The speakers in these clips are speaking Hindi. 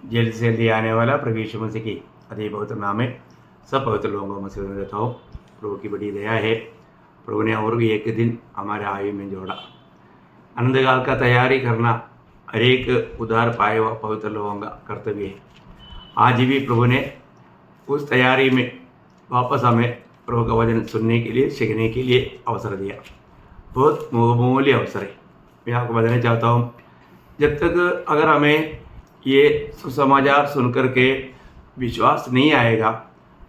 जल्द से जल्दी आने वाला प्रभु यीशु मसीह की अति पवित्र नाम में सब पवित्र लोगों को मसीह में देता हूँ। प्रभु की बड़ी दया है, प्रभु ने और भी एक दिन हमारे आयु में जोड़ा। अनंतकाल का तैयारी करना हर एक उद्धार पाए हुआ पवित्र लोगों का कर्तव्य है। आज भी प्रभु ने उस तैयारी में वापस हमें प्रभु का वचन सुनने के लिए, सीखने के लिए अवसर दिया। बहुत बहुमूल्य अवसर है। मैं आपको बताना चाहता हूँ, जब तक अगर हमें ये सुसमाचार सुन कर के विश्वास नहीं आएगा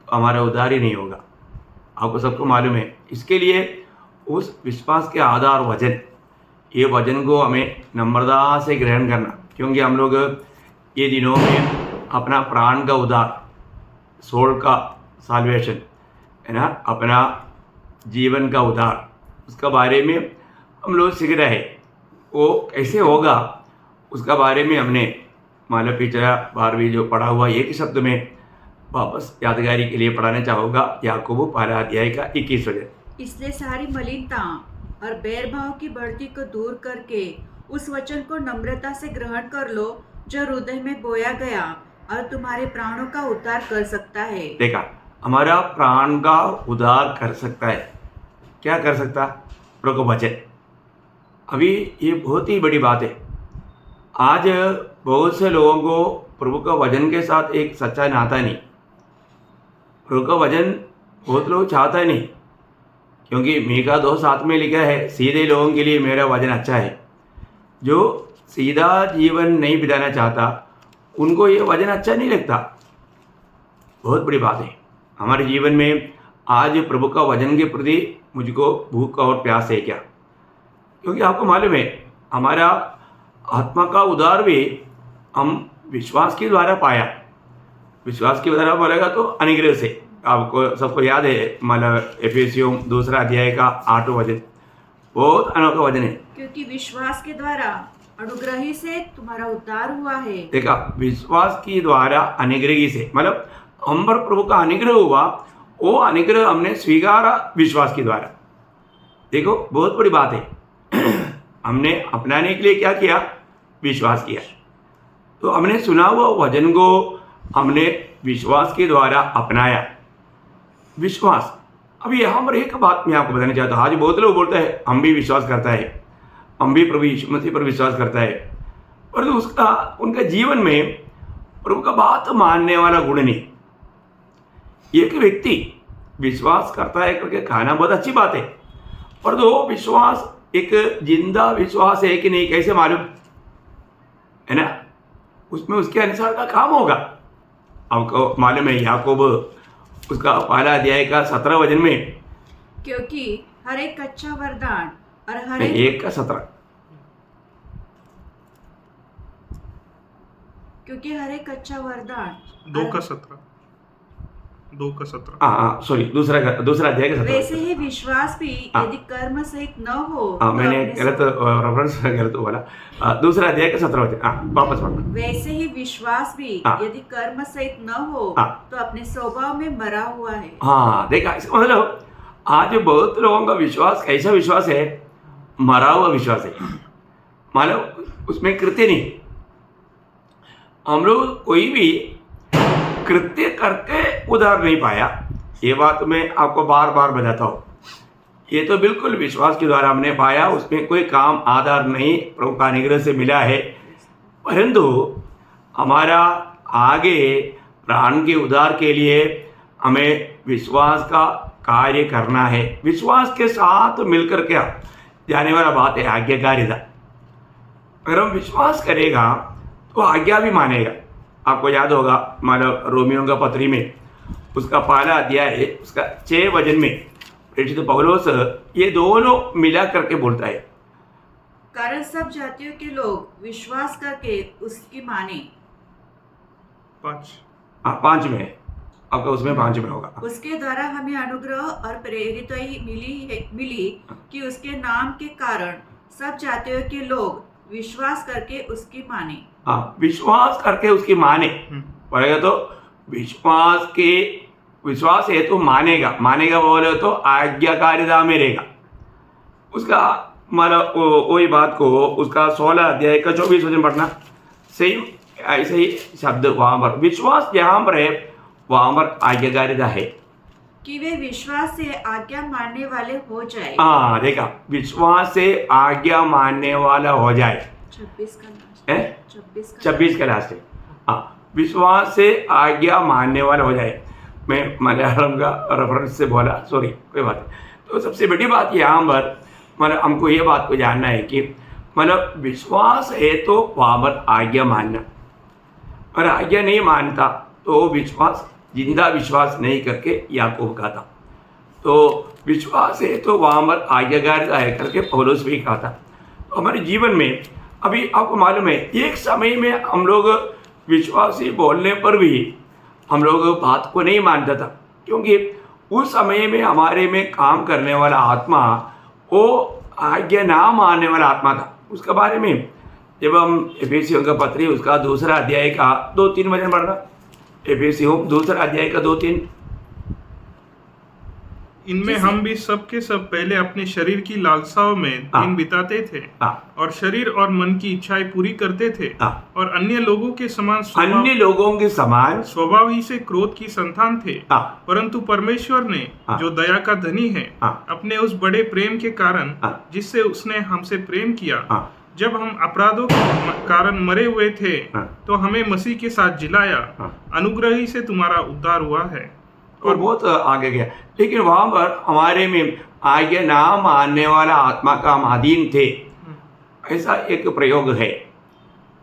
तो हमारा उद्धार ही नहीं होगा। आपको सबको मालूम है। इसके लिए उस विश्वास के आधार वचन, ये वचन को हमें नम्रता से ग्रहण करना, क्योंकि हम लोग ये दिनों में अपना प्राण का उद्धार, सोल का साल्वेशन है ना, अपना जीवन का उद्धार, उसका बारे में हम लोग सीख रहे हैं। वो कैसे होगा उसका बारे में हमने माला पिछला 12वीं जो पढ़ा हुआ एक शब्द में वापस यादगारी के लिए पढ़ाना चाहूँगा। याकूब पहला अध्याय का 21 वचन। इसलिए सारी मलिनता और बैरभाव की बढ़ती को दूर करके उस वचन को नम्रता से ग्रहण कर लो जो हृदय में बोया गया और तुम्हारे प्राणों का उद्धार कर सकता है। देखा, हमारा प्राण का उद्धार कर सकता है। क्या कर सकता? प्रभु का वचन। अभी ये बहुत ही बड़ी बात है। आज बहुत से लोगों को प्रभु का वचन के साथ एक सच्चा नाता नहीं। प्रभु का वचन बहुत लोग चाहता ही नहीं, क्योंकि मीका 2:7 में लिखा है, सीधे लोगों के लिए मेरा वचन अच्छा है। जो सीधा जीवन नहीं बिताना चाहता उनको ये वचन अच्छा नहीं लगता। बहुत बड़ी बात है। हमारे जीवन में आज प्रभु का वचन के प्रति मुझको भूख और प्यास है क्या? क्योंकि आपको मालूम है, हमारा आत्मा का उद्धार भी हम विश्वास के द्वारा पाया। विश्वास के द्वारा बोलेगा तो अनुग्रह से। आपको सबको याद है, मतलब एफेसियों 2 अध्याय का 8 वचन, बहुत अनोखा वचन है। क्योंकि विश्वास के द्वारा अनुग्रह ही से तुम्हारा उद्धार हुआ है। देखा, विश्वास के द्वारा अनुग्रह से, मतलब हम पर प्रभु का अनुग्रह हुआ। वो अनुग्रह हमने स्वीकारा विश्वास के द्वारा। देखो, बहुत बड़ी बात है। हमने अपनाने के लिए क्या किया? विश्वास किया। तो हमने सुना हुआ वचन को हमने विश्वास के द्वारा अपनाया। विश्वास। अभी यहाँ पर एक बात मैं आपको बताना चाहता हूँ। आज बहुत लोग बोलते हैं हम भी विश्वास करता है, हम भी प्रभु यीशु मसीह पर विश्वास करता है, परंतु उनका जीवन में प्रभु का बात मानने वाला गुण नहीं। एक व्यक्ति विश्वास करता है करके कहना बहुत अच्छी बात है, परंतु वो विश्वास एक जिंदा विश्वास है कि नहीं, कैसे मालूम? है ना, उसमें उसके अनुसार का काम होगा। आपको मालूम है, याकूब उसका पहला अध्याय का 17 वचन में, क्योंकि हर एक कच्चा वरदान और हर एक का 17, क्योंकि हर एक कच्चा वरदान 2 का 17 सॉरी, दूसरा अध्याय का 17। वैसे ही विश्वास भी यदि कर्म सहित न हो, मैंने गलत रेफरेंस गलत बोला। दूसरा अध्याय का 17 वचन, वापस पढ़ना। वैसे ही विश्वास भी यदि कर्म सहित न हो तो अपने स्वभाव में मरा हुआ है। हाँ, देखा, इसका मतलब आज बहुत लोगों का विश्वास कैसा विश्वास है? मरा हुआ विश्वास है। मतलब उसमें कृत्य नहीं। हम लोग कोई भी कृत्य करके उद्धार नहीं पाया। ये बात मैं आपको बार बार बताता हूँ। ये तो बिल्कुल विश्वास के द्वारा हमने पाया, उसमें कोई काम आधार नहीं, प्रभु का अनुग्रह से मिला है। परंतु हमारा आगे प्राण के उद्धार के लिए हमें विश्वास का कार्य करना है। विश्वास के साथ मिलकर के जाने वाला बात है आज्ञाकारिता। अगर हम विश्वास करेगा तो आज्ञा भी मानेगा। आपको याद होगा, मतलब रोमियो का पत्री में उसका पहला अध्याय है, उसका 6 वचन में प्रेरित पौलुस ये दोनों मिला करके बोलता है, कारण सब जातियों के लोग विश्वास करके उसकी माने। 5 में है आपका, उसमें 5 में होगा। उसके द्वारा हमें अनुग्रह और प्रेरित मिली कि उसके नाम के कारण सब जातियों के लोग विश्वास करके उसकी माने। हाँ, विश्वास करके उसकी माने पड़ेगा। तो विश्वास है तो मानेगा बोले तो आज्ञाकारिता में रहेगा। उसका मतलब वही बात को उसका 16 अध्याय का 24 वचन पढ़ना। सेम ऐसे ही शब्द वहाँ पर विश्वास जहाँ पर है वहाँ पर आज्ञाकारिता है। कि वे विश्वास से आज्ञा मानने वाले हो जाए। हाँ देखा, विश्वास से आज्ञा मानने वाला हो जाए। 26 का लास्ट है 26 का लास्ट है। हाँ, विश्वास से आज्ञा मानने वाला हो जाए। मैं मलयालम का रेफरेंस से बोला, सॉरी, कोई बात नहीं। तो सबसे बड़ी बात यहाँ पर मतलब हमको ये बात को जानना है कि मतलब विश्वास है तो वहाँ पर आज्ञा मानना, और आज्ञा नहीं मानता तो विश्वास जिंदा विश्वास नहीं करके याकूब कहा था। तो विश्वास है तो वहाँ पर आज्ञाकारिता है करके पौलुस भी कहा था। तो हमारे जीवन में अभी आपको मालूम है एक समय में हम लोग विश्वासी बोलने पर भी हम लोग बात को नहीं मानता था, क्योंकि उस समय में हमारे में काम करने वाला आत्मा वो आज्ञा ना मानने वाला आत्मा था। उसके बारे में जब हम एफेसियों का पत्री उसका 2 अध्याय का 2-3 वचन पढ़ना, एफेसियों 2 अध्याय का 2-3। इनमें हम भी सब के सब पहले अपने शरीर की लालसाओं में दिन बिताते थे और शरीर और मन की इच्छाएं पूरी करते थे और अन्य लोगों के समान स्वभाव ही से क्रोध की संतान थे। परंतु परमेश्वर ने जो दया का धनी है अपने उस बड़े प्रेम के कारण जिससे उसने हमसे प्रेम किया, जब हम अपराधों के कारण मरे हुए थे तो हमें मसीह के साथ जिलाया, अनुग्रह ही से तुम्हारा उद्धार हुआ है। और बहुत आगे गया, लेकिन वहाँ पर हमारे में आज्ञा ना मानने वाला आत्मा का हम अधीन थे, ऐसा एक प्रयोग है।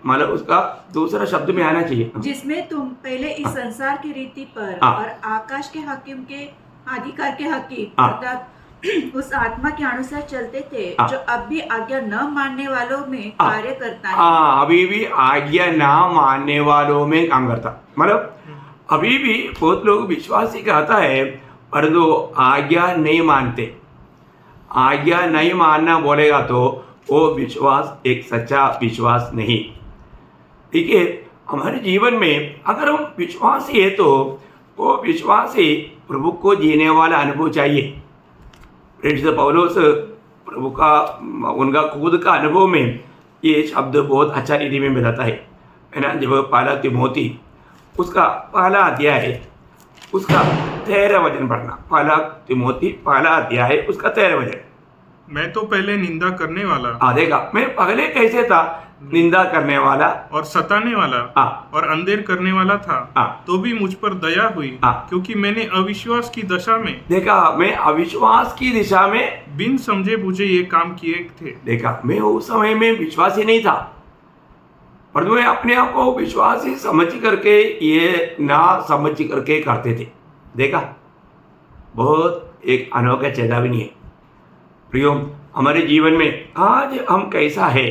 मतलब उसका दूसरा शब्द में आना चाहिए, जिसमें तुम पहले इस संसार की रीति पर और आकाश के हकीम के अधिकार के हकीम अर्थात उस आत्मा के अनुसार चलते थे जो अब भी आज्ञा न मानने वालों में कार्य करता है। अभी भी आज्ञा ना मानने वालों में काम करता, मतलब अभी भी बहुत लोग विश्वासी कहता है परंतु आज्ञा नहीं मानते। आज्ञा नहीं मानना बोलेगा तो वो विश्वास एक सच्चा विश्वास नहीं। ठीक है, हमारे जीवन में अगर हम विश्वासी है तो वो विश्वासी प्रभु को जीने वाला अनुभव चाहिए। पौलुस प्रभु का उनका खुद का अनुभव में ये शब्द बहुत अच्छा रीति में बताता है ना। जब पहला तिमोथी उसका पहला अध्याय उसका 13 वचन पढ़ना, पहला तिमोथी पहला अध्याय उसका 13 वचन। मैं तो पहले निंदा करने वाला, देखा मैं पहले कैसे था, निंदा करने वाला और सताने वाला और अंधेर करने वाला था, तो भी मुझ पर दया हुई क्योंकि मैंने अविश्वास की दशा में, देखा मैं अविश्वास की दिशा में बिन समझे बूझे ये काम किए थे। देखा मैं उस समय में विश्वासी नहीं था, परंतु मैं अपने आप को विश्वासी समझ करके ये ना समझ करके करते थे। देखा बहुत एक अनोखा चेतावनी है प्रियो। हमारे जीवन में आज हम कैसा है,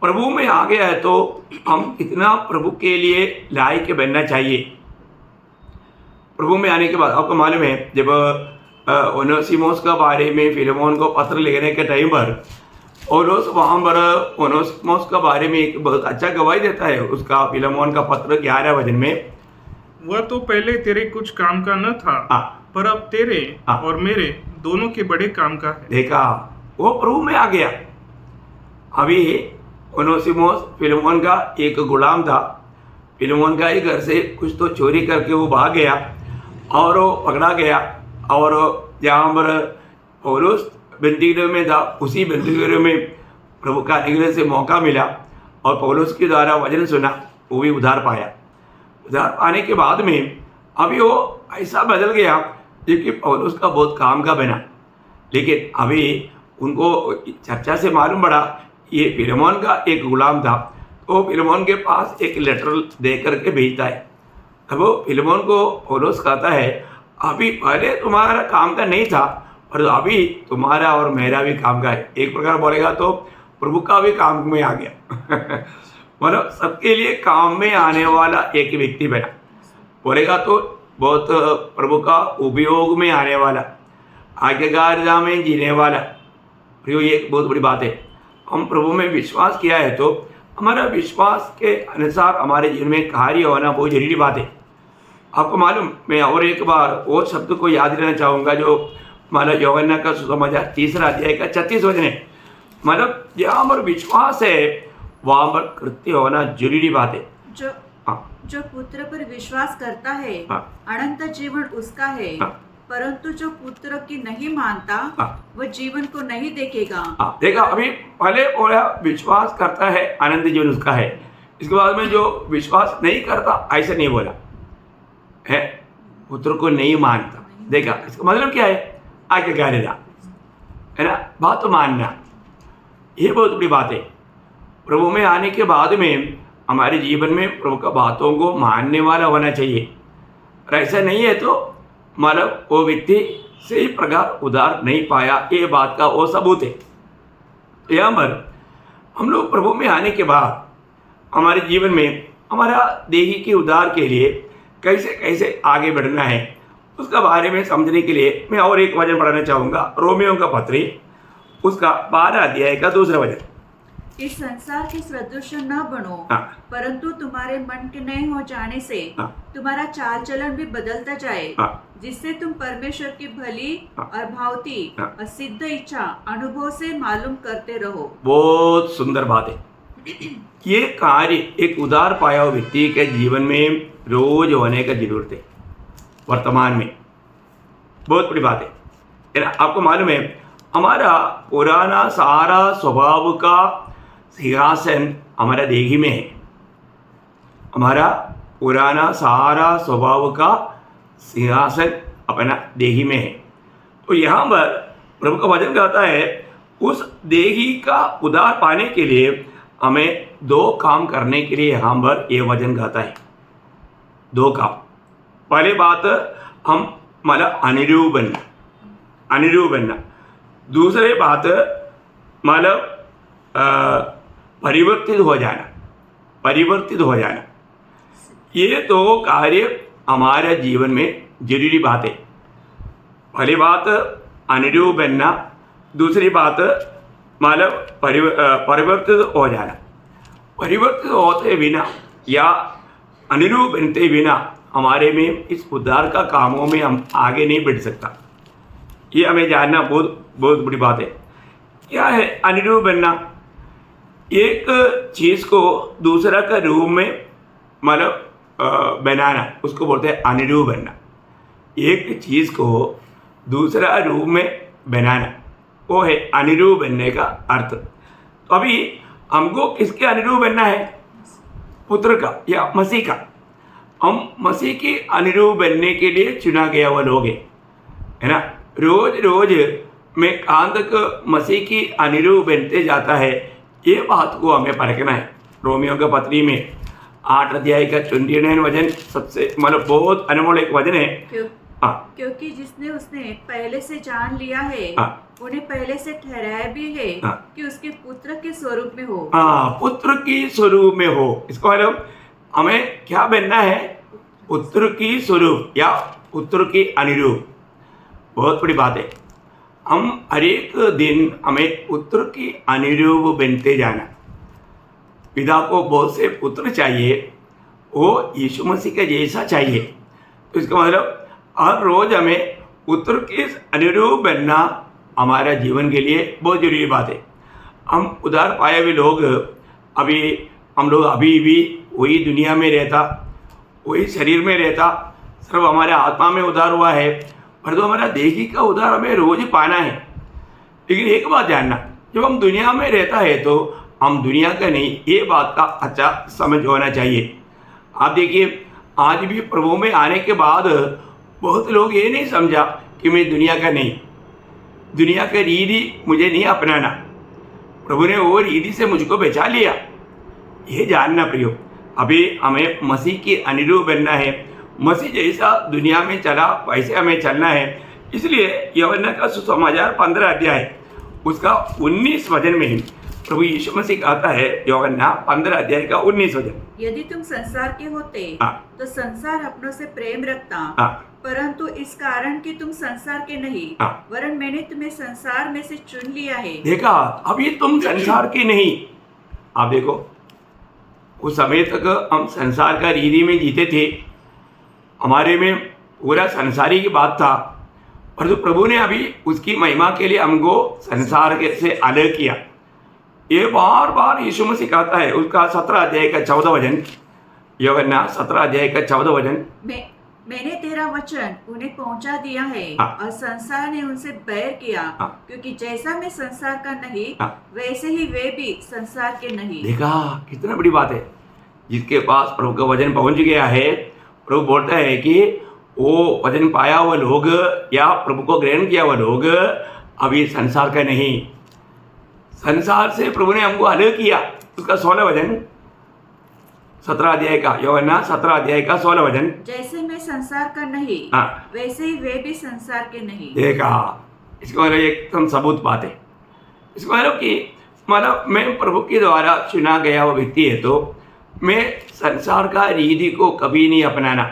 प्रभु में आ गया है तो हम इतना प्रभु के लिए लायक बनना चाहिए। प्रभु में आने के बाद आपको मालूम है जब ओनेसिमोस का बारे में फिलेमोन को पत्र लिखने के टाइम पर पौलुस वहाँ पर ओनेसिमोस का बारे में एक बहुत अच्छा गवाही देता है। उसका फिलेमोन का पत्र 11 वचन में, वह तो पहले तेरे कुछ काम का न था पर अब तेरे और मेरे दोनों के बड़े काम का है। देखा वो प्रभु में आ गया। अभी ओनेसिमोस फिलेमोन का एक गुलाम था, फिलेमोन का ही घर से कुछ तो चोरी करके वो भाग गया और वो पकड़ा गया, और जहाँ पर पौलुस बंदीगृह में था उसी बंदीगृह में प्रभु का अनुग्रह से मौका मिला और पौलुस के द्वारा वचन सुना, वो भी उधार पाया। उधार पाने के बाद में अभी वो ऐसा बदल गया क्योंकि पौलुस का बहुत काम का बना। लेकिन अभी उनको चर्चा से मालूम पड़ा ये फिलेमोन का एक गुलाम था, तो फिलेमोन के पास एक लेटर दे करके भेजता है। अब वो फिलेमोन को पौलुस कहता है अभी पहले तुम्हारा काम का नहीं था और अभी तुम्हारा और मेरा भी काम का है। एक प्रकार बोलेगा तो प्रभु का भी काम में आ गया मतलब सबके लिए काम में आने वाला एक व्यक्ति बना, बोलेगा तो बहुत प्रभु का उपयोग में आने वाला, आज्ञाकारिता में जीने वाला। प्रियो ये एक बहुत बड़ी बात है। हम प्रभु में विश्वास किया है तो हमारा विश्वास के अनुसार हमारे जीवन में कार्य होना बहुत जरूरी बात है। आपको मालूम, मैं और एक बार वो शब्द को याद रहना चाहूँगा जो मतलब यूहन्ना का सुसमाचार 3 अध्याय का 36 वचन है। मतलब जहाँ पर विश्वास है वहाँ पर कृत्य होना जरूरी बात है। जो हाँ जो पुत्र पर विश्वास करता है हाँ अनंत जीवन उसका है, हाँ परंतु जो पुत्र की नहीं मानता हाँ वह जीवन को नहीं देखेगा। हाँ, देखा अभी पहले बोला विश्वास करता है आनंद जीवन उसका है, इसके बाद में जो विश्वास नहीं करता ऐसा नहीं बोला है, पुत्र को नहीं मानता। देखा इसका मतलब क्या है, आज्ञाकारिता है ना, बात तो मानना, ये बहुत बड़ी बात है। प्रभु में आने के बाद में हमारे जीवन में प्रभु का बातों को मानने वाला होना चाहिए, और ऐसा नहीं है तो मतलब वो व्यक्ति सही प्रकार उधार नहीं पाया, ये बात का वो सबूत है। तो यहाँ पर हम लोग प्रभु में आने के बाद हमारे जीवन में हमारा देही के उद्धार के लिए कैसे कैसे आगे बढ़ना है उसका बारे में समझने के लिए मैं और एक वचन पढ़ना चाहूँगा, रोमियो का पत्री उसका 12 अध्याय का 2 वचन। इस संसार के सदृश न बनो, हाँ परंतु तुम्हारे मन के नए हो जाने से हाँ तुम्हारा चाल चलन भी बदलता जाए, हाँ जिससे तुम परमेश्वर की भली हाँ और भावती हाँ और सिद्ध इच्छा अनुभव से मालूम करते रहो। बहुत सुंदर बात है। ये कार्य एक उदार पाया हुआ व्यक्ति के जीवन में रोज होने का जरूरत है, वर्तमान में बहुत बड़ी बात है ना। आपको मालूम है हमारा पुराना सारा स्वभाव का सिंहासन हमारा देही में है, हमारा पुराना सारा स्वभाव का सिंहासन अपना देही में है। तो यहाँ पर प्रभु का वचन कहता है उस देही का उद्धार पाने के लिए हमें 2 काम करने के लिए यहाँ पर ये वचन कहता है, 2 काम। पहली बात हम मतलब अनुरूप बनना, दूसरी बात मतलब परिवर्तित हो जाना। ये 2 कार्य हमारे जीवन में जरूरी बात है। पहली बात अनुरूप बनना, दूसरी बात मतलब परिवर्तित हो जाना। परिवर्तित होते बिना या अनुरूप बनते बिना हमारे में इस उद्धार का कामों में हम आगे नहीं बढ़ सकता। ये हमें जानना बहुत बहुत बड़ी बात है। क्या है अनुरूप बनना? एक चीज़ को दूसरा का रूप में मतलब बनाना, उसको बोलते हैं अनुरूप बनना। एक चीज़ को दूसरा रूप में बनाना वो है अनुरूप बनने का अर्थ। तो अभी हमको किसके अनुरूप बनना है? पुत्र का या मसीह का। हम मसीह के अनुरूप बनने के लिए चुना गया हुआ लोग है ना। रोज रोज में कहाँ तक मसीह की अनुरूप बनते जाता है, ये बात को हमें परखना है। रोमियो का पत्री में 8 अध्याय का 29 वचन सबसे मतलब बहुत अनमोल एक वचन है। क्योंकि जिसने उसने पहले से जान लिया है उन्हें पहले से ठहराया भी है कि उसके पुत्र के स्वरूप में हो। पुत्र की स्वरूप में हो, इसको मतलब हमें क्या बनना है? पुत्र की स्वरूप या पुत्र की अनुरूप। बहुत बड़ी बात है। हम हर एक दिन हमें पुत्र की अनुरूप बनते जाना। पिता को बहुत से पुत्र चाहिए, वो यीशु मसीह के जैसा चाहिए। तो इसका मतलब हर रोज हमें पुत्र के अनुरूप बनना हमारा जीवन के लिए बहुत जरूरी बात है। हम उधार पाए हुए लोग हम लोग अभी भी वही दुनिया में रहता, वही शरीर में रहता, सिर्फ हमारे आत्मा में उधार हुआ है, पर तो हमारा देही का उधार हमें रोज पाना है। लेकिन एक बात जानना, जब हम दुनिया में रहता है तो हम दुनिया का नहीं, ये बात का अच्छा समझ होना चाहिए। आप देखिए आज भी प्रभु में आने के बाद बहुत लोग ये नहीं समझा कि मैं दुनिया का नहीं, दुनिया का रीति मुझे नहीं अपनाना, प्रभु ने वो रीति से मुझको बचा लिया। ये जानना प्रियो, अभी हमें मसीह की अनुरूप बनना है। मसीह जैसा दुनिया में चला वैसे हमें चलना है। इसलिए यूहन्ना का सुसमाचार 15 अध्याय उसका 19 वचन में ही प्रभु यीशु मसीह कहता है, यूहन्ना 15 अध्याय का 19 वचन, यदि तुम संसार के होते तो संसार अपनों से प्रेम रखता, परंतु इस कारण कि तुम संसार के नहीं, वरन मैंने तुम्हें संसार में से चुन लिया है। देखा, अभी तुम संसार के नहीं। आप देखो उस समय तक हम संसार का रीति में जीते थे, हमारे में पूरा संसारी की बात था, परंतु प्रभु ने अभी उसकी महिमा के लिए हमको संसार से अलग किया। ये बार बार यीशु मसीह कहता है। उसका 17 अध्याय का 14 वचन, यूहन्ना 17 अध्याय का 14 वचन, मैंने तेरा वचन उन्हें पहुंचा दिया है और संसार ने उनसे बैर किया, क्योंकि जैसा मैं संसार का नहीं वैसे ही वे भी संसार के नहीं। देखा कितना बड़ी बात है। जिसके पास प्रभु का वचन पहुंच गया है, प्रभु बोलता है कि वो वचन पाया हुआ लोग या प्रभु को ग्रहण किया हुआ लोग अभी संसार का नहीं, संसार से प्रभु ने हमको अलग किया। उसका 16 वचन, 17 अध्याय का, यूहन्ना 17 अध्याय का 16 वचन, जैसे मैं संसार का नहीं वैसे ही वे भी संसार के नहीं। देखा, इसको मतलब एकदम सबूत बात है। इसको मतलब मैं प्रभु के द्वारा चुना गया वो व्यक्ति है, तो मैं संसार का रीति को कभी नहीं अपनाना।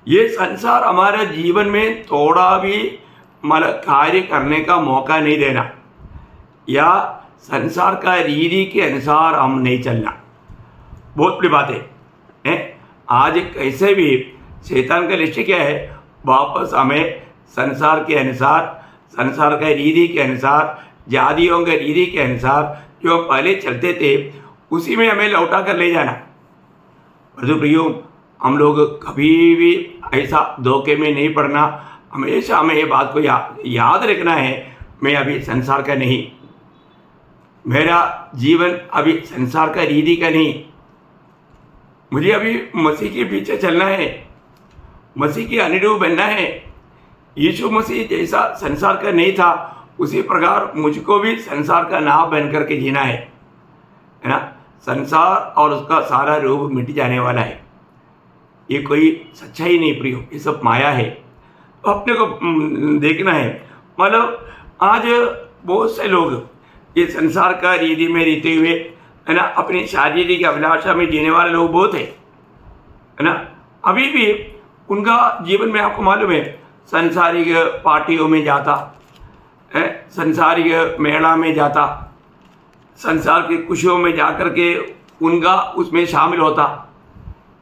ये संसार हमारे जीवन में थोड़ा भी मतलब कार्य करने का मौका नहीं देना, या संसार का रीति के अनुसार हम नहीं चलना। बहुत बड़ी बात है। आज कैसे भी शैतान का लक्ष्य क्या है, वापस हमें संसार के अनुसार, संसार का रीति के अनुसार, जातियों के रीति के अनुसार जो पहले चलते थे उसी में हमें लौटा कर ले जाना। और प्रियो, हम लोग कभी भी ऐसा धोखे में नहीं पड़ना। हमेशा हमें ये बात को याद रखना है, मैं अभी संसार का नहीं, मेरा जीवन अभी संसार का रीति का नहीं, मुझे अभी मसीह के पीछे चलना है, मसीह के अनुरूप बनना है। यीशु मसीह जैसा संसार का नहीं था, उसी प्रकार मुझको भी संसार का ना बन करके जीना है ना। संसार और उसका सारा रूप मिट जाने वाला है, ये कोई सच्चाई नहीं प्रियो, ये सब माया है। तो अपने को देखना है। मतलब आज बहुत से लोग ये संसार का रीति में रहते हुए है ना, अपनी शारीरिक अभिलाषा में जीने वाले लोग बहुत है ना। अभी भी उनका जीवन में आपको मालूम है, संसारिक पार्टियों में जाता है, संसारिक मेला में जाता, संसार की खुशियों में जाकर के उनका उसमें शामिल होता।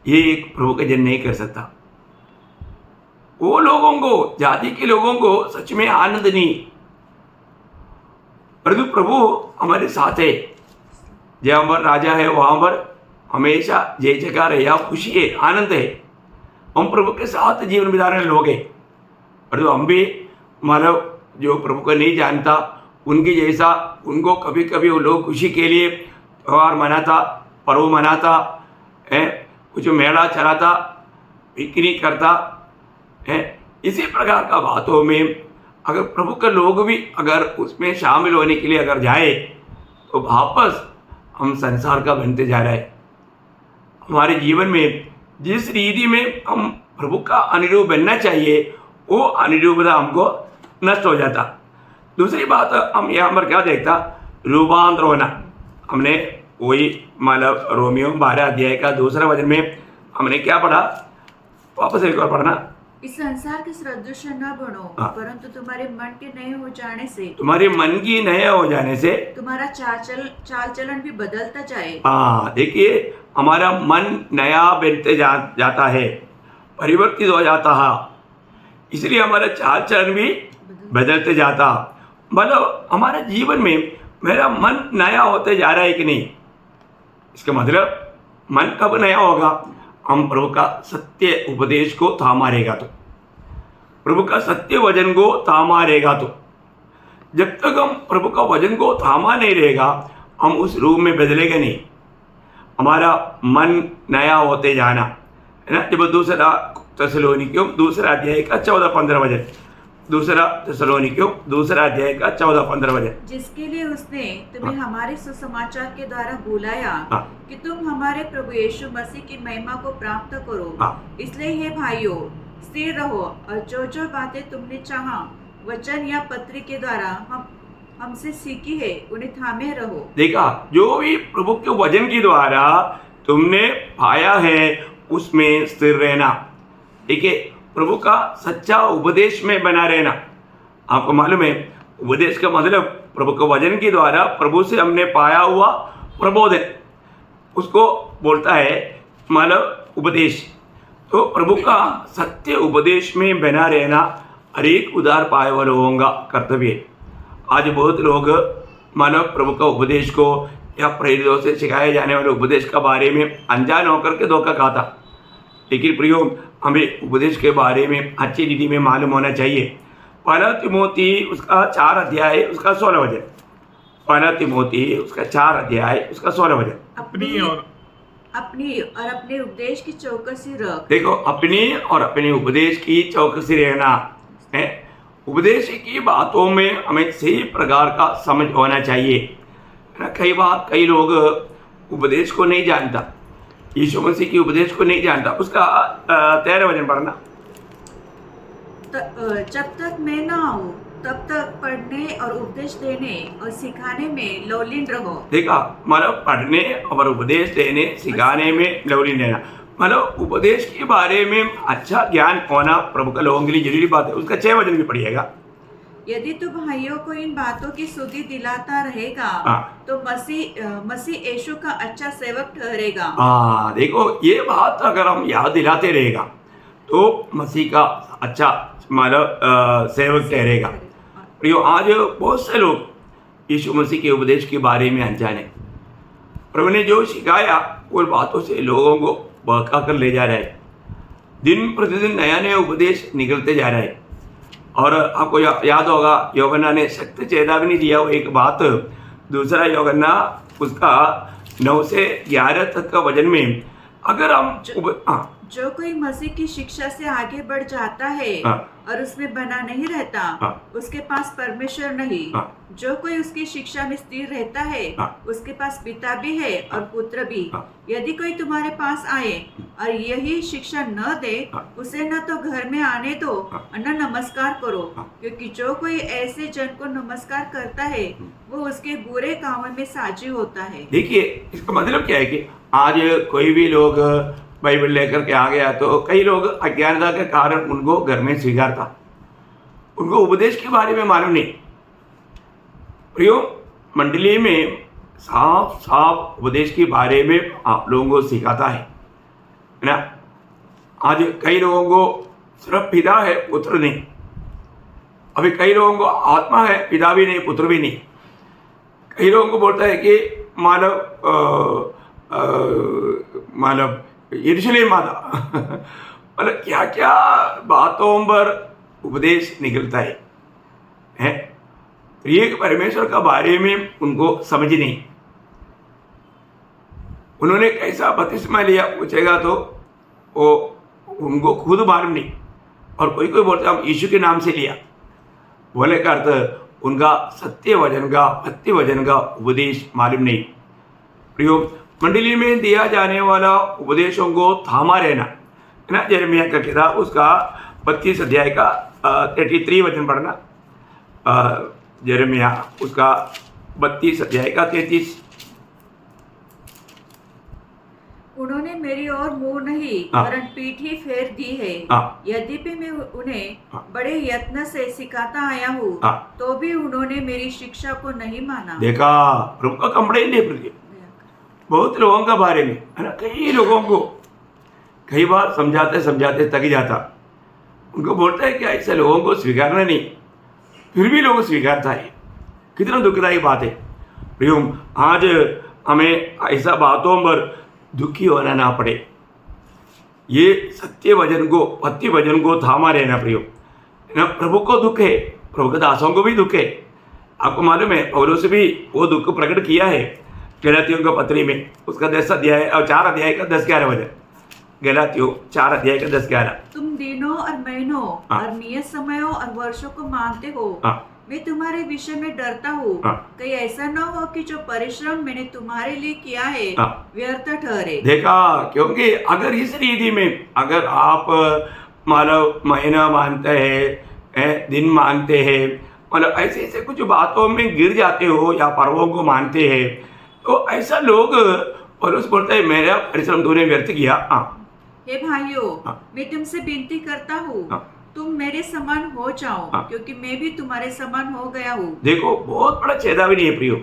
ये एक प्रभु का जन नहीं कर सकता। वो लोगों को, जाति के लोगों को सच में आनंद नहीं, परंतु प्रभु हमारे साथ है। जहाँ पर राजा है वहाँ पर हमेशा जय जयकार है, या खुशी है, आनंद है। हम प्रभु के साथ जीवन बिताने वाले लोग हैं। परंतु हम भी मतलब जो प्रभु को नहीं जानता उनकी जैसा, उनको कभी कभी वो लोग खुशी के लिए त्यौहार मनाता, पर्व मनाता है, कुछ मेला चलाता, पिकनिक करता है। इसी प्रकार का बातों में अगर प्रभु के लोग भी अगर उसमें शामिल होने के लिए अगर जाए, तो वापस हम संसार का बनते जा रहे हैं। हमारे जीवन में जिस रीति में हम प्रभु का अनुरूप बनना चाहिए, वो अनुरूपता हमको नष्ट हो जाता। दूसरी बात हम यहाँ पर क्या देखता, रूपांतर होना। हमने वही मतलब रोमियो 12 अध्याय का 2 वचन में हमने क्या पढ़ा, वापस एक बार पढ़ना। इस संसार के सदृश न बनो, परंतु तुम्हारे मन के नए हो जाने से, तुम्हारे मन की नए हो जाने से तुम्हारा चाल चलन भी बदलता जाए। देखिए, हमारा मन नया बनते जाता है, परिवर्तित हो जाता है, इसलिए हमारा चाल चलन भी बदलते जाता। मतलब हमारे जीवन में मेरा मन नया होते जा रहा है कि नहीं, इसका मतलब मन कब नया होगा, हम प्रभु का सत्य उपदेश को थामा रहेगा तो, प्रभु का सत्य वचन को थामा रहेगा तो। जब तक हम प्रभु का वचन को थामा नहीं रहेगा, हम उस रूप में बदलेगा नहीं। हमारा मन नया होते जाना है ना। जब 2 थिस्सलुनीकियों 2 अध्याय का 14-15 वचन, 2 थिस्सलुनीकियों 2 अध्याय का 14-15 वचन, जिसके लिए उसने तुम्हें हमारे सुसमाचार के द्वारा बुलाया कि तुम हमारे प्रभु यीशु मसीह की महिमा को प्राप्त करो। इसलिए हे भाइयों, स्थिर रहो और जो जो बातें तुमने चाहा वचन या पत्र के द्वारा हमसे सीखी है, उन्हें थामे रहो। देखा, जो भी प्रभु के वचन के द्वारा तुमने पाया है उसमें स्थिर रहना। ठीक है, प्रभु का सच्चा उपदेश में बना रहना। आपको मालूम है, उपदेश का मतलब प्रभु के वचन के द्वारा प्रभु से हमने पाया हुआ प्रबोधन, उसको बोलता है मतलब उपदेश। तो प्रभु का सत्य उपदेश में बना रहना हर एक उदार पाए वाले लोगों का कर्तव्य है। आज बहुत लोग मानव प्रभु का उपदेश को या प्रेरितों से सिखाए जाने वाले उपदेश के बारे में अनजान होकर के धोखा खाता। लेकिन प्रियो, हमें उपदेश के बारे में अच्छी रीति में मालूम होना चाहिए। पहला तिमोथी उसका 4 अध्याय उसका 16 वचन। पहला तिमोथी उसका 4 अध्याय उसका 16 वचन। अपनी और अपने उपदेश की चौकसी रख। देखो, अपनी और अपने उपदेश की चौकसी रहना है। उपदेश की बातों में हमें सही प्रकार का समझ होना चाहिए ना। कई बार कई लोग उपदेश को नहीं जानता, यीशु मसीह की उपदेश को नहीं जानता। उसका 13 वचन पढ़ना। जब तक मैं ना आऊं तब तक पढ़ने और उपदेश देने और सिखाने में लवलीन रहो। देखा, मतलब पढ़ने और उपदेश देने सिखाने में लवलीन रहना, मतलब उपदेश के बारे में अच्छा ज्ञान होना प्रभु के लोगों के लिए जरूरी बात है। उसका 6 वचन भी पढ़िएगा। यदि तू भाइयों को इन बातों की सुधि दिलाता रहेगा तो मसीह यीशु का अच्छा सेवक ठहरेगा। देखो, ये बात अगर हम याद दिलाते रहेगा तो मसीह का अच्छा मतलब सेवक ठहरेगा। प्रियो, आज बहुत से लोग यीशु मसीह के उपदेश के बारे में अनजान है। प्रभु ने जो सिखाया उन बातों से लोगों को बहका कर ले जा रहा है। दिन प्रतिदिन नया नया उपदेश निकलते जा रहा है। और आपको याद होगा, यूहन्ना ने सख्त चेतावनी दिया वो एक बात। दूसरा यूहन्ना उसका 9 से 11 तक का वचन में अगर हम जो कोई मसीह की शिक्षा से आगे बढ़ जाता है और उसमें बना नहीं रहता, उसके पास परमेश्वर नहीं। जो कोई उसकी शिक्षा में स्थिर रहता है, उसके पास पिता भी है और पुत्र भी। यदि कोई तुम्हारे पास आए और यही शिक्षा न दे, उसे न तो घर में आने दो और न नमस्कार करो, क्योंकि जो कोई ऐसे जन को नमस्कार करता है वो उसके बुरे कामों में साझी होता है। देखिए, इसका मतलब क्या है कि आज कोई भी लोग बाइबल लेकर के आ गया तो कई लोग अज्ञानता के कारण उनको घर में स्वीकारता, उनको उपदेश के बारे में मालूम नहीं। प्रियो, मंडली में साफ साफ उपदेश के बारे में आप लोगों को सिखाता है ना। आज कई लोगों को सिर्फ पिता है, पुत्र नहीं। अभी कई लोगों को आत्मा है, पिता भी नहीं, पुत्र भी नहीं। कई लोगों को बोलता है कि मानव यरूशलेम माता मतलब क्या क्या बातों पर उपदेश निकलता है। एक परमेश्वर का बारे में उनको समझ नहीं। उन्होंने कैसा बपतिस्मा लिया पूछेगा तो वो उनको खुद मालूम नहीं। और कोई कोई बोलता है हम यीशु के नाम से लिया, बोले का अर्थ उनका सत्य वचन का भक्ति वचन का उपदेश मालूम नहीं। प्रयोग मंडली में दिया जाने वाला उपदेशों को थामा रहना है ना। यिर्मयाह का किताब उसका 32 अध्याय का 33 वचन पढ़ना। यिर्मयाह उसका 32 अध्याय का 33। उन्होंने मेरी ओर मुंह नहीं वरन पीठ ही फेर दी है। यद्यपि मैं उन्हें बड़े यत्न से सिखाता आया हूँ तो भी उन्होंने मेरी शिक्षा को नहीं माना। देखा, प्रभु का कंप्लेंट नहीं। बहुत लोगों का बारे में है ना, कई लोगों को कई बार समझाते समझाते थक जाता। उनको बोलता है कि ऐसे लोगों को स्वीकारना नहीं, फिर भी लोग स्वीकारता है। कितना दुखदायी बात है। प्रियो, आज हमें ऐसा बातों पर दुखी होना ना पड़े। ये सत्य वचन को भक्ति वचन को थामा रहना प्रियो ना। प्रभु को दुख है, प्रभु के दासों को भी दुख है। आपको मालूम है पौलुस भी वो दुख प्रकट किया है गलातियों के पत्री में उसका 10 अध्याय और 4 अध्याय का 10-11 वचन। गलातियों 4 अध्याय का 10-11। तुम दिनों और महीनों और नियत समयों और वर्षों को मानते हो। मैं तुम्हारे विषय में डरता हूँ कहीं ऐसा न हो कि जो परिश्रम मैंने तुम्हारे लिए किया है व्यर्थ ठहरे। देखा, क्योंकि अगर इस रीति में अगर आप मानव महीना मानते हैं, दिन मानते हैं, मतलब ऐसे ऐसे कुछ बातों में गिर जाते हो या पर्वों को मानते हैं, तो ऐसा लोग पौलुस बोलता है मेरा परिश्रम तूने व्यर्थ किया। हे भाइयों, मैं तुमसे विनती करता हूँ तुम मेरे समान हो जाओ क्योंकि मैं भी तुम्हारे समान हो गया हूँ। देखो, बहुत बड़ा चेतावनी है प्रियो।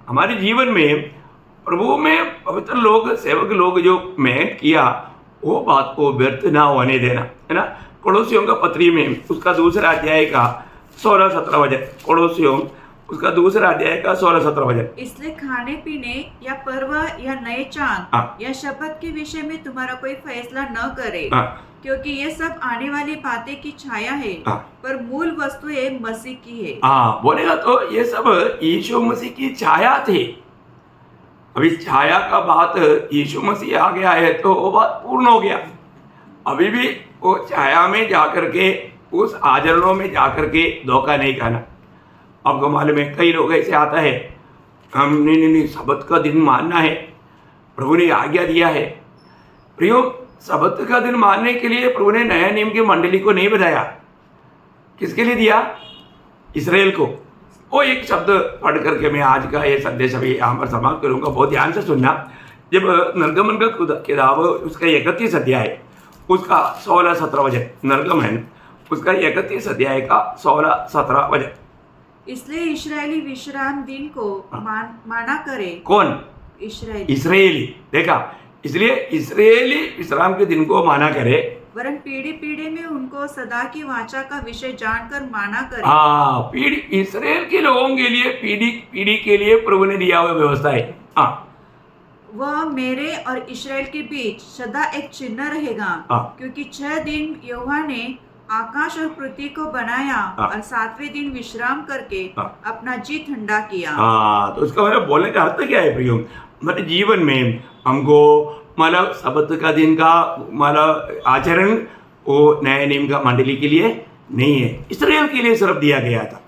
हमारे जीवन में प्रभु में पवित्र लोग सेवक लोग जो मेहनत किया वो बात को व्यर्थ ना होने देना है ना। कोलोसियों का पत्री में उसका 2 अध्याय का 16-17 वचन। कोलोसियों उसका दूसरा अध्याय का 16-17 वचन। इसलिए खाने पीने या पर्व या नए चांद हाँ। या शपथ के विषय में तुम्हारा कोई फैसला न करे, हाँ। क्योंकि ये सब आने वाली बातें की छाया है, हाँ। पर मूल वस्तु एक मसीह की है। हाँ, बोलेगा तो ये सब यीशु मसीह की छाया थे। अभी छाया का बात यीशु मसीह आ गया है तो वो बात पूर्ण हो गया। अभी भी वो छाया में जाकर के, उस आचरणों में जाकर के धोखा नहीं खाना। आपको मालूम है कई लोग ऐसे आता है, हम नहीं सबत का दिन मानना है, प्रभु ने आज्ञा दिया है। प्रियो, सबत का दिन मानने के लिए प्रभु ने नया नियम की मंडली को नहीं बताया। किसके लिए दिया? इस्राएल को। वो एक शब्द पढ़ करके मैं आज का ये संदेश अभी यहाँ पर समाप्त करूँगा। बहुत ध्यान से सुनना। जब निर्गमन का किताब उसका 31 अध्याय उसका 16-17 वचन, निर्गमन उसका 31 अध्याय का 16-17 वचन। इसलिए इस्राएली विश्राम दिन को माना करे। कौन? इस्राएली। देखा, इसलिए इस्राएली विश्राम के दिन को माना करे, वरन पीढ़ी पीढ़ी में उनको सदा की वाचा का विषय जानकर माना करे। हाँ, पीढ़ी इस्राएल के लोगों के लिए पीढ़ी पीढ़ी के लिए प्रभु ने दिया हुआ व्यवस्था है। हाँ, वह मेरे और इस्राएल के बीच सदा एक चिन्ह रहेगा। हाँ। क्योंकि 6 दिन यहोवा ने आकाश और पृथ्वी को बनाया, हाँ। और 7वें दिन विश्राम करके हाँ। अपना जी ठंडा किया। हाँ, तो उसका मतलब बोलने का अर्थ क्या है प्रियो? हमारे जीवन में हमको मतलब सबत का दिन का मतलब आचरण वो नए नियम का मंडली के लिए नहीं है, इस्राएल के लिए सिर्फ दिया गया था।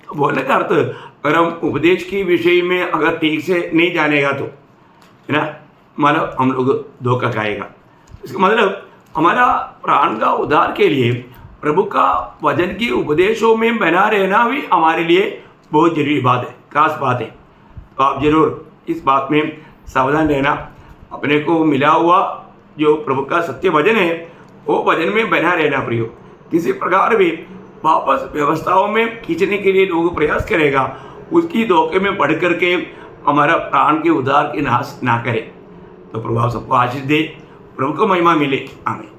तो बोलने का अर्थ, अगर हम उपदेश के विषय में अगर ठीक से नहीं जानेगा तो है ना, मतलब हम लोग धोखा खाएगा। इसका मतलब हमारा प्राण का उद्धार के लिए प्रभु का वचन की उपदेशों में बना रहना भी हमारे लिए बहुत जरूरी बात है, खास बात है। तो आप जरूर इस बात में सावधान रहना। अपने को मिला हुआ जो प्रभु का सत्य वचन है वो वचन में बना रहना प्रियो। किसी प्रकार भी वापस व्यवस्थाओं में खींचने के लिए लोग प्रयास करेगा, उसकी धोखे में पढ़ करके हमारा प्राण के उद्धार के नाश ना करे। तो प्रभु आप सबको आशीष दे, प्रभु को महिमा मिले। आमीन।